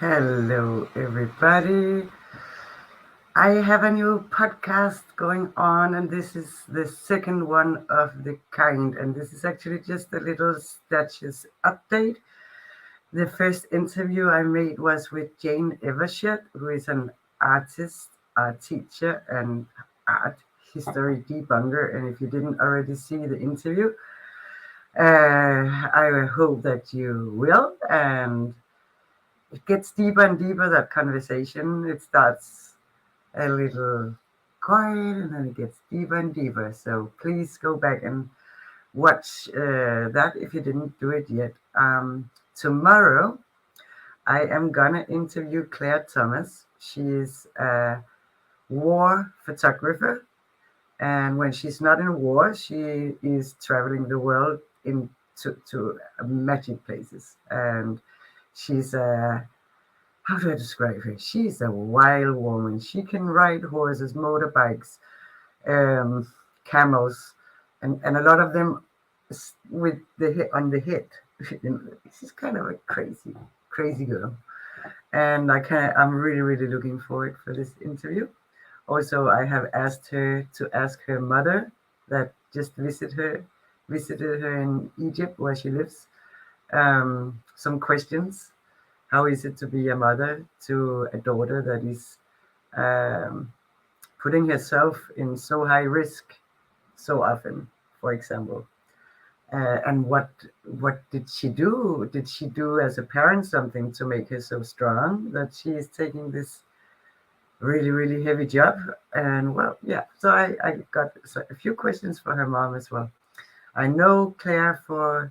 Hello, everybody. I have a new podcast going on, and this is the second one of the kind. And this is actually just a little Statues update. The first interview I made was with Jane Evershed, who is an artist, art teacher, and art history debunker. And if you didn't already see the interview, I hope that you will. And it gets deeper and deeper, that conversation. It starts a little quiet and then it gets deeper and deeper. So please go back and watch that if you didn't do it yet. Tomorrow, I am gonna interview Claire Thomas. She is a war photographer, and when she's not in war, she is traveling the world in to magic places. And she's a how do I describe her? She's a wild woman. She can ride horses, motorbikes, um, camels, and a lot of them with the hit on the hit. She's kind of a crazy girl, and I'm really looking forward for this interview. Also, I have asked her to ask her mother that just visited her in Egypt where she lives, some questions. How is it to be a mother to a daughter that is um, putting herself in so high risk so often, for example? And what did she do? Did she do as a parent something to make her so strong that she is taking this really heavy job? And well, yeah. So I got a few questions for her mom as well. I know Claire for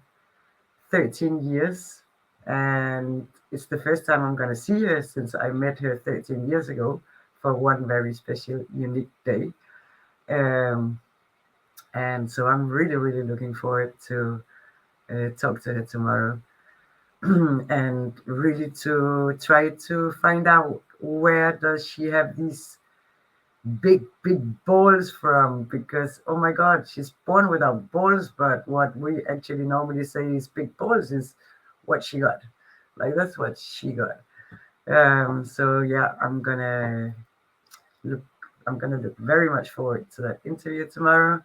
13 years, and it's the first time I'm going to see her since I met her 13 years ago for one very special, unique day. Um, and so I'm really looking forward to talk to her tomorrow and really to try to find out where does she have these big balls from, because oh my god, she's born without balls, but what we actually normally say is big balls is what she got. Like that's what she got. So yeah, look I'm gonna look very much forward to that interview tomorrow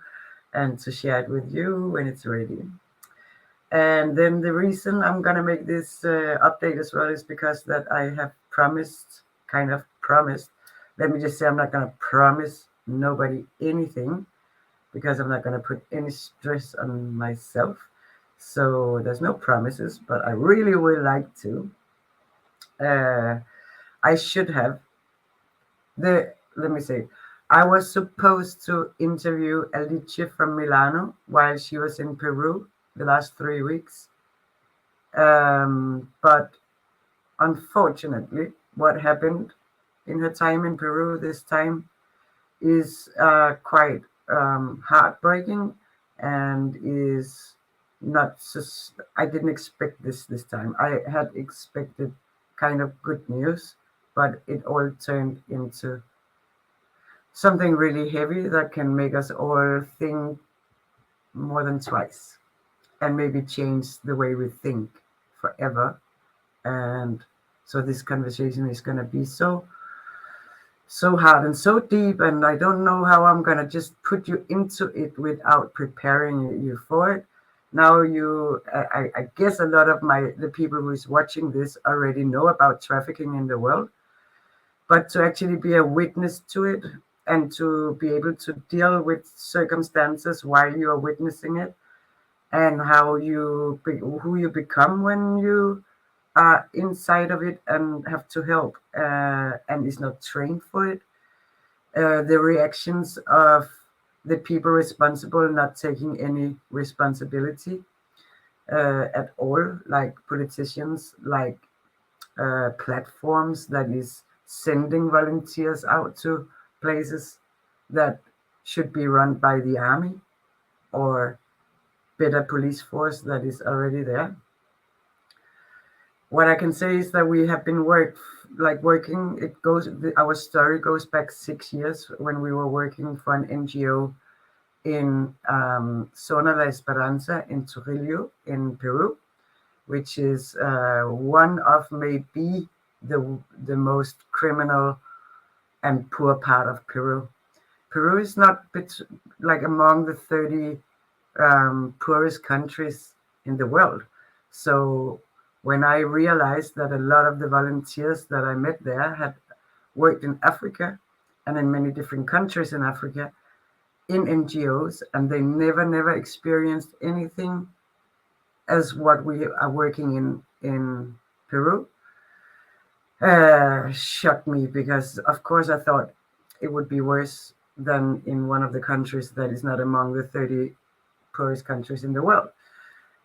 and to share it with you when it's ready. And then the reason I'm gonna make this update as well is because that I have promised. Let me just say I'm not gonna promise nobody anything because I'm not gonna put any stress on myself. So there's no promises, but I really would like to. Uh, I should have let me say, I was supposed to interview Alice from Milano while she was in Peru the last 3 weeks. But unfortunately, what happened in her time in Peru this time is quite heartbreaking and is not just, I didn't expect this time. I had expected kind of good news, but it all turned into something really heavy that can make us all think more than twice and maybe change the way we think forever. And so this conversation is going to be so hard and so deep, and I don't know how I'm going to just put you into it without preparing you for it. Now I guess a lot of the people who is watching this already know about trafficking in the world, but to actually be a witness to it and to be able to deal with circumstances while you are witnessing it, and who you become when you are inside of it and have to help and is not trained for it, the reactions of the people responsible not taking any responsibility at all, like politicians, like platforms that is sending volunteers out to places that should be run by the army or better police force that is already there. What I can say is that we have been working. Our story goes back 6 years when we were working for an NGO in Zona La Esperanza in Trujillo in Peru, which is one of maybe the most criminal and poor part of Peru. Peru is not like among the 30 poorest countries in the world. So when I realized that a lot of the volunteers that I met there had worked in Africa and in many different countries in Africa in NGOs, and they never experienced anything as what we are working in Peru, shocked me, because of course I thought it would be worse than in one of the countries that is not among the 30 poorest countries in the world.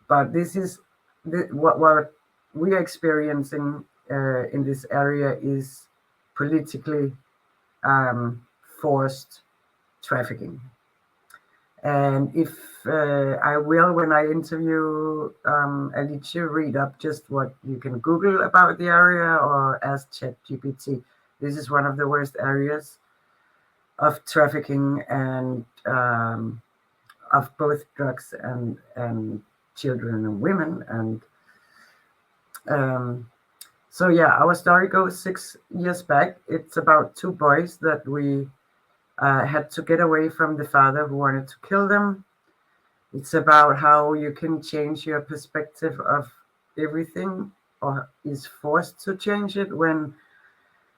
But this is what we are experiencing in this area is politically forced trafficking. And if I will, when I interview Alice, read up just what you can Google about the area or ask ChatGPT. This is one of the worst areas of trafficking and of both drugs and children and women. And so yeah, our story goes 6 years back. It's about two boys that we had to get away from the father who wanted to kill them. It's about how you can change your perspective of everything, or is forced to change it, when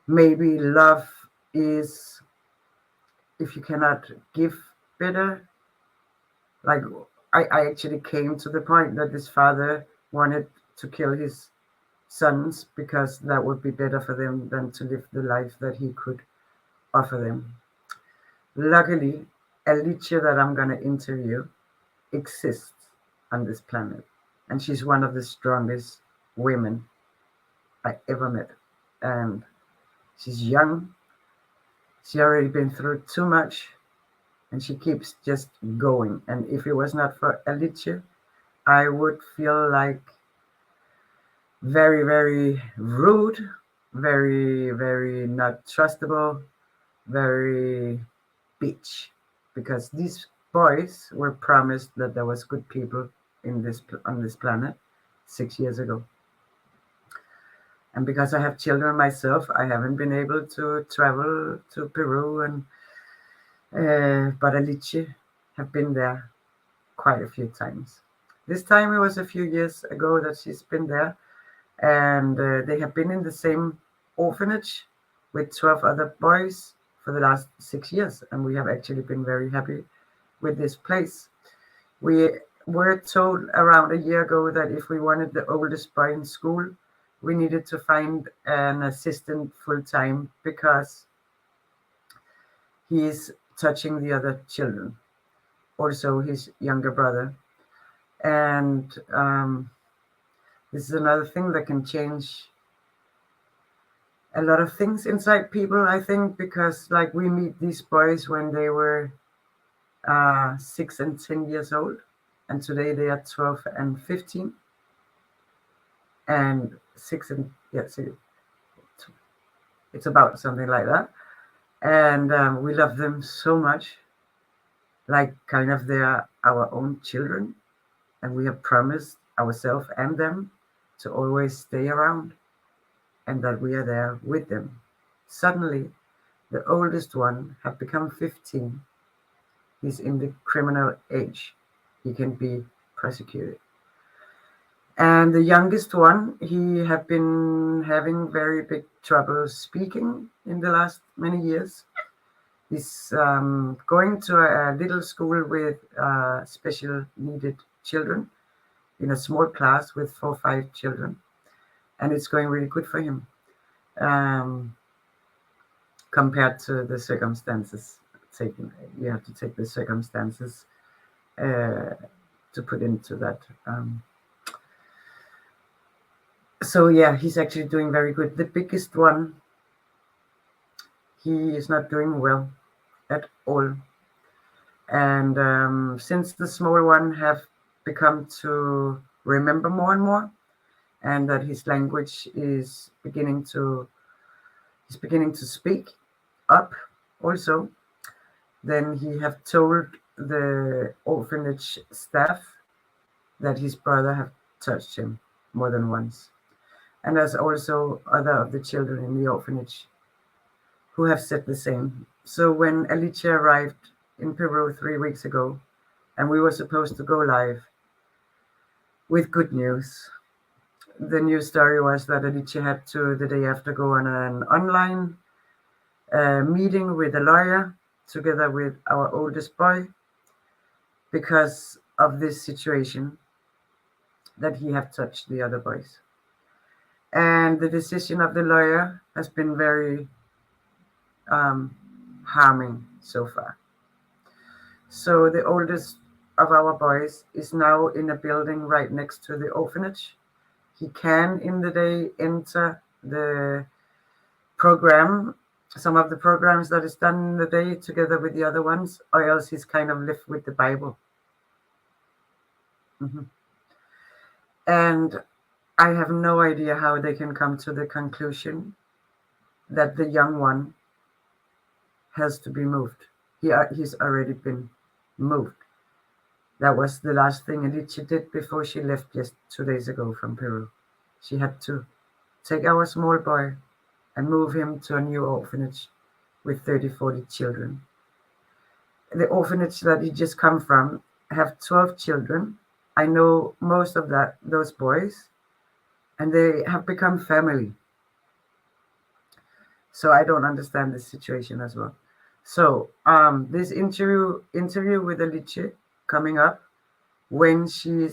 maybe love is, if you cannot give better. Like I actually came to the point that this father wanted to kill his sons because that would be better for them than to live the life that he could offer them. Luckily, Alice that I'm going to interview exists on this planet, and she's one of the strongest women I ever met. And she's young, she already been through too much, and she keeps just going. And if it was not for Alice, I would feel like very rude, very not trustable, very bitch, because these boys were promised that there was good people in this on this planet 6 years ago. And because I have children myself, I haven't been able to travel to Peru, and but Alice have been there quite a few times. This time it was a few years ago that she's been there, and they have been in the same orphanage with 12 other boys for the last 6 years, and we have actually been very happy with this place. We were told around a year ago that if we wanted the oldest boy in school, we needed to find an assistant full-time, because he is touching the other children, also his younger brother. And this is another thing that can change a lot of things inside people, I think, because like we meet these boys when they were 6 and 10 years old, and today they are 12 and 15, and 6 and it's about something like that. And we love them so much, like kind of they are our own children, and we have promised ourselves and them to always stay around, and that we are there with them. Suddenly, the oldest one have become 15. He's in the criminal age. He can be prosecuted. And the youngest one, he have been having very big trouble speaking in the last many years. He's going to a little school with special needed children, in a small class with 4 or 5 children, and it's going really good for him compared to the circumstances taken. You have to take the circumstances to put into that. So yeah, he's actually doing very good. The biggest one, he is not doing well at all. And since the small one have become to remember more and more, and that his language is beginning to speak up also, then he have told the orphanage staff that his brother have touched him more than once. And there's also other of the children in the orphanage who have said the same. So when Alicia arrived in Peru 3 weeks ago, and we were supposed to go live with good news, the news story was that Alicia had to, the day after, go on an online meeting with a lawyer together with our oldest boy because of this situation that he had touched the other boys. And the decision of the lawyer has been very harming so far. So the oldest of our boys is now in a building right next to the orphanage. He can in the day enter the program, some of the programs that is done in the day together with the other ones, or else he's kind of left with the Bible. And I have no idea how they can come to the conclusion that the young one has to be moved. He's already been moved. That was the last thing Alicia did before she left just 2 days ago from Peru. She had to take our small boy and move him to a new orphanage with 30, 40 children. The orphanage that he just come from have 12 children. I know most of those boys, and they have become family. So I don't understand this situation as well. So this interview with Alicia coming up when she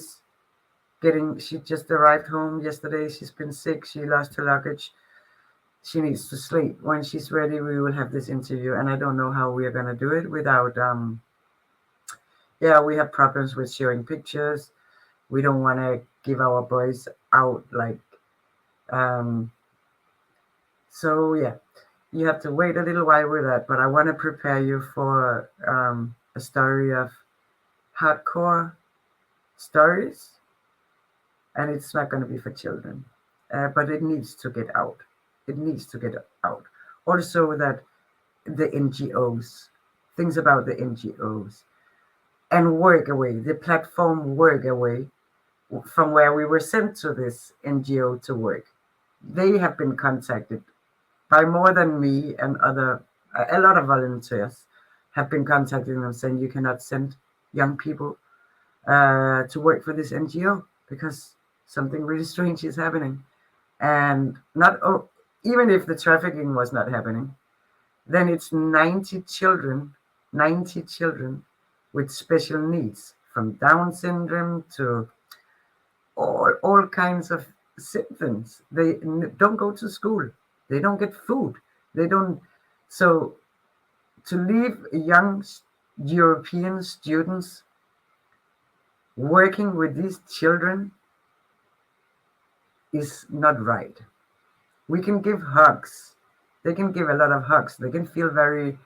just arrived home yesterday. She's been sick. She lost her luggage. She needs to sleep. When she's ready, we will have this interview. And I don't know how we are going to do it without, we have problems with showing pictures. We don't want to give our boys out so yeah, you have to wait a little while with that, but I want to prepare you for a story of hardcore stories, and it's not going to be for children, but it needs to get out. It needs to get out. Also that the NGOs, things about the NGOs, and Workaway, the platform Workaway, from where we were sent to this NGO to work. They have been contacted by more than me and a lot of volunteers have been contacting them saying you cannot send young people to work for this NGO because something really strange is happening. And even if the trafficking was not happening, then it's 90 children with special needs, from Down syndrome to all kinds of symptoms. They don't go to school. They don't get food. They don't. So to leave young European students working with these children is not right. We can give hugs. They can give a lot of hugs. They can feel very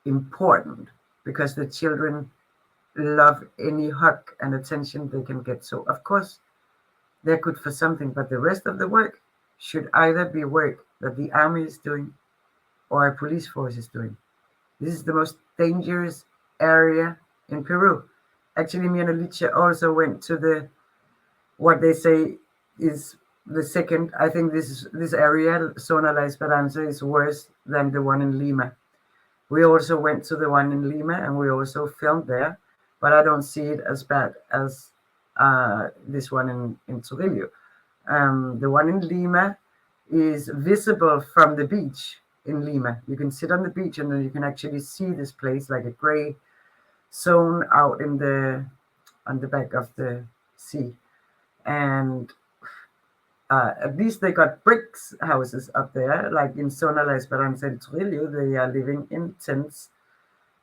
important because the children love any hug and attention they can get. So of course they're good for something, but the rest of the work should either be work that the army is doing or a police force is doing. This is the most dangerous area in Peru. Actually, me and Alicia also went to what they say is the second. I think this area, Zona La Esperanza, is worse than the one in Lima. We also went to the one in Lima and we also filmed there, but I don't see it as bad as this one in Trujillo. The one in Lima is visible from the beach in Lima. You can sit on the beach and then you can actually see this place like a gray zone out on the back of the sea. And at least they got bricks houses up there, like in Zona La Esperanza and Trujillo. They are living in tents,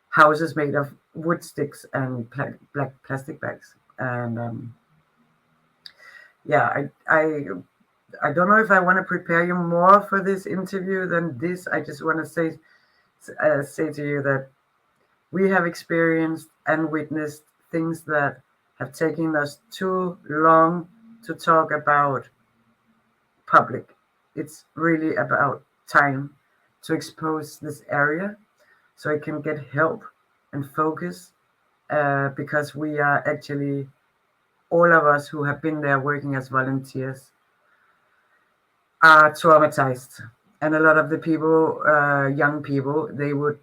houses made of wood sticks and black plastic bags. And I don't know if I want to prepare you more for this interview than this. I just want to say to you that we have experienced and witnessed things that have taken us too long to talk about public. It's really about time to expose this area so it can get help and focus because we are actually all of us who have been there working as volunteers are traumatized. And a lot of the people, young people, they would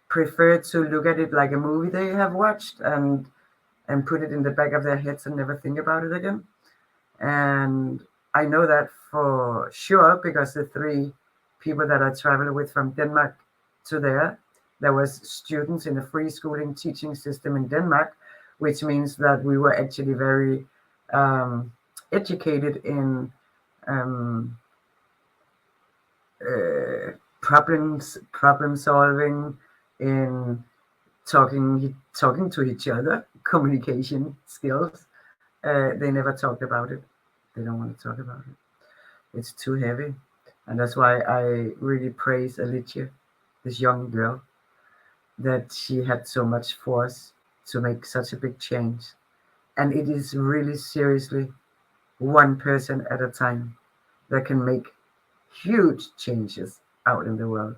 prefer to look at it like a movie they have watched and put it in the back of their heads and never think about it again. And I know that for sure because the three people that I traveled with from Denmark to there was students in a free schooling teaching system in Denmark, which means that we were actually very educated in um, problem solving, in talking to each other, communication skills. They never talked about it. They don't want to talk about it. It's too heavy. And that's why I really praise Alicia, this young girl, that she had so much force to make such a big change. And it is really seriously one person at a time that can make huge changes out in the world.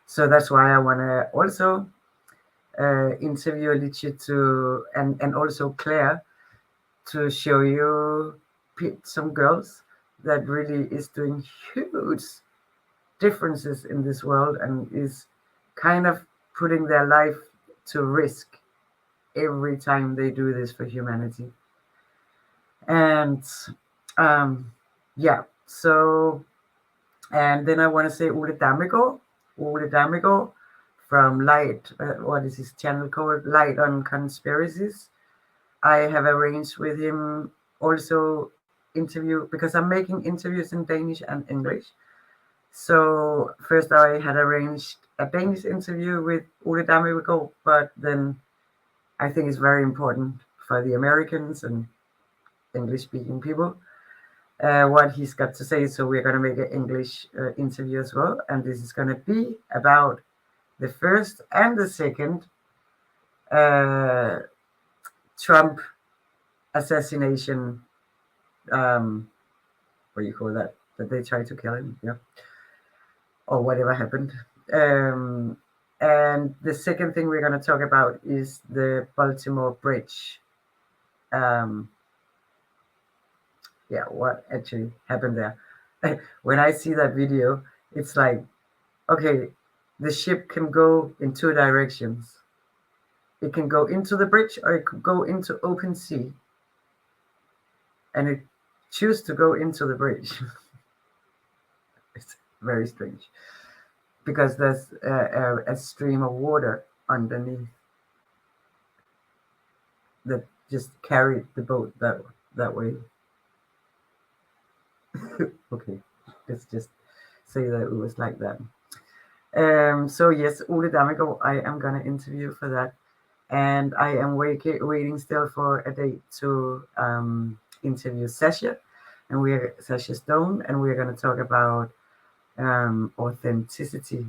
So that's why I want to also interview Alicia to and also Claire to show you some girls that really is doing huge differences in this world and is kind of putting their life to risk every time they do this for humanity. And yeah, so and then I want to say Ole Damego from Light. What is his channel called? Light on Conspiracies. I have arranged with him also interview because I'm making interviews in Danish and English. So first I had arranged a Danish interview with Ole Damego, but then I think it's very important for the Americans and English speaking people what he's got to say. So we're going to make an English interview as well. And this is going to be about the first and the second Trump assassination. What do you call that? That they tried to kill him, yeah, or whatever happened. And the second thing we're going to talk about is the Baltimore Bridge. Yeah, what actually happened there? When I see that video, it's like, okay, the ship can go in two directions. It can go into the bridge or it could go into open sea. And it choose to go into the bridge. It's very strange because there's a stream of water underneath that just carried the boat that way. Okay, let's just say that it was like that. So yes, Ole Damego, I am gonna interview for that, and I am waiting still for a date to interview Sasha, and we're Sasha Stone, and we're gonna talk about authenticity.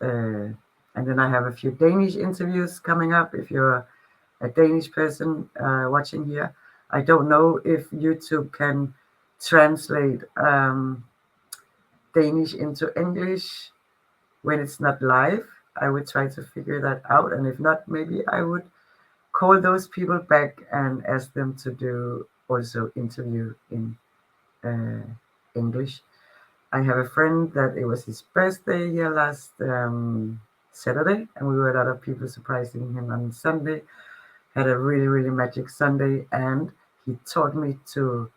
And then I have a few Danish interviews coming up. If you're a Danish person watching here, I don't know if YouTube can translate Danish into English when it's not live. I would try to figure that out, and if not, maybe I would call those people back and ask them to do also interview in English. I have a friend that it was his birthday here last Saturday, and we were a lot of people surprising him on Sunday. Had a really magic Sunday, and he taught me to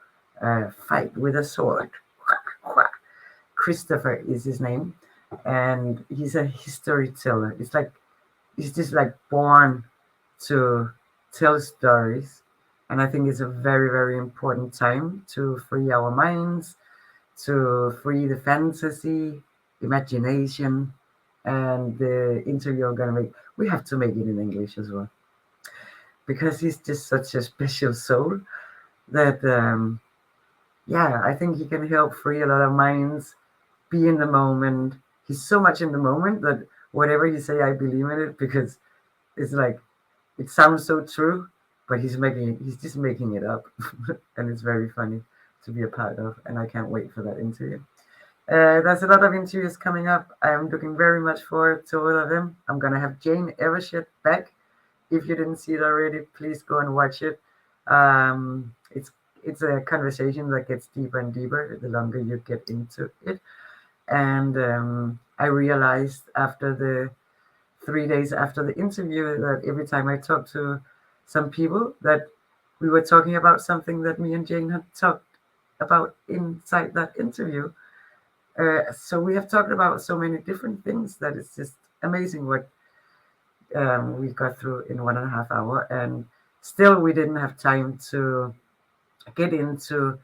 fight with a sword. Christopher is his name, and he's a history teller. It's like he's just like born to tell stories, and I think it's a very important time to free our minds, to free the fantasy, imagination, and the interview I'm gonna make. We have to make it in English as well because he's just such a special soul that yeah, I think he can help free a lot of minds, be in the moment. He's so much in the moment that whatever he say, I believe in it because it's like it sounds so true, but he's just making it up, and it's very funny to be a part of, and I can't wait for that interview. There's a lot of interviews coming up. I'm looking very much forward to all of them. I'm gonna have Jane Evershed back. If you didn't see it already, please go and watch it. It's a conversation that gets deeper and deeper the longer you get into it. And I realized after the 3 days after the interview that every time I talked to some people that we were talking about something that me and Jane had talked about inside that interview. So we have talked about so many different things that it's just amazing what we got through in 1.5 hours, and still we didn't have time to get into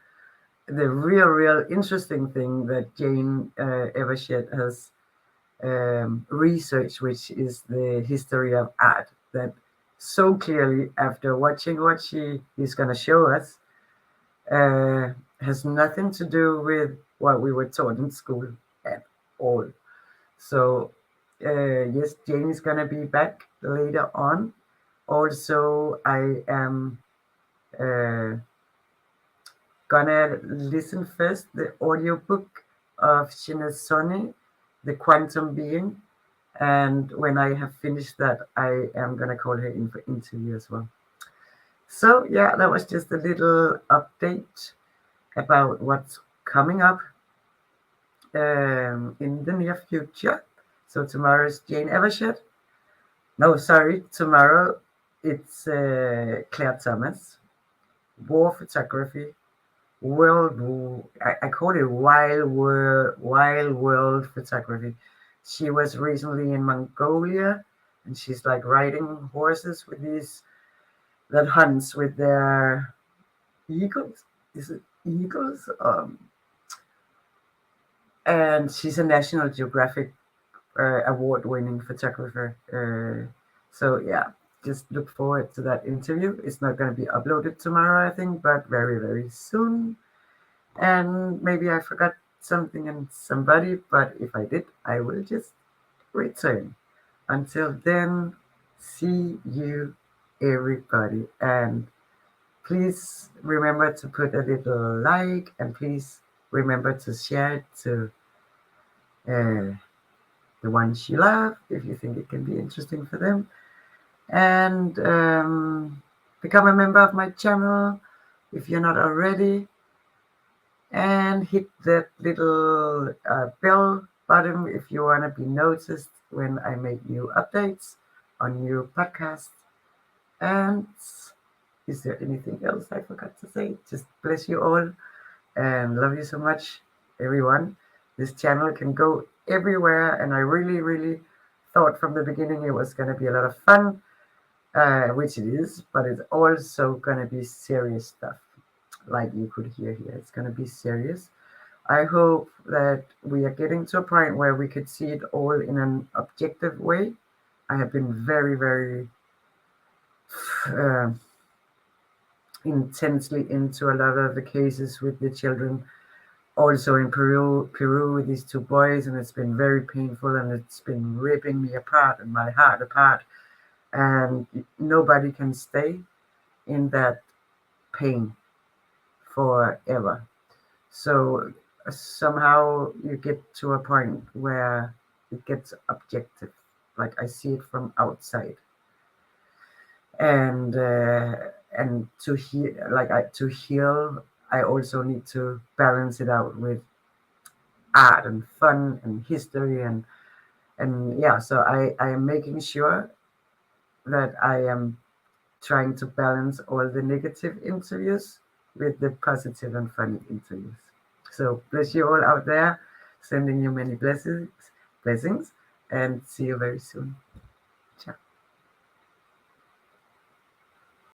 the real interesting thing that Jane Evershed has researched, which is the history of art. That so clearly, after watching what she is going to show us, has nothing to do with what we were taught in school at all. So, yes, Jane is going to be back later on. Also, I am uh, gonna listen first the audiobook of Shinesone, The Quantum Being. And when I have finished that, I am gonna call her in for interview as well. So yeah, that was just a little update about what's coming up in the near future. So tomorrow's Jane Evershed. No, sorry, tomorrow it's Claire Thomas, war photography, I call it wild world photography. She was recently in Mongolia, and she's like riding horses with these that hunts with their eagles. Is it eagles? And she's a National Geographic award-winning photographer. So yeah, just look forward to that interview. It's not going to be uploaded tomorrow, I think, but very soon. And maybe I forgot something and somebody, but if I did, I will just return. Until then, see you everybody. And please remember to put a little like, and please remember to share it to uh, the ones you love if you think it can be interesting for them. And become a member of my channel if you're not already. And hit that little bell button if you want to be noticed when I make new updates on new podcasts. And is there anything else I forgot to say? Just bless you all and love you so much, everyone. This channel can go everywhere, and I really thought from the beginning it was going to be a lot of fun, which it is, but it's also going to be serious stuff, like you could hear here. It's going to be serious. I hope that we are getting to a point where we could see it all in an objective way. I have been very uh, intensely into a lot of the cases with the children. Also in Peru with these two boys, and it's been very painful, and it's been ripping me apart and my heart apart. And nobody can stay in that pain forever. So somehow you get to a point where it gets objective, like I see it from outside, and to heal, to heal, I also need to balance it out with art and fun and history, and yeah. So I am making sure that I am trying to balance all the negative interviews with the positive and funny interviews. So bless you all out there, sending you many blessings, and see you very soon.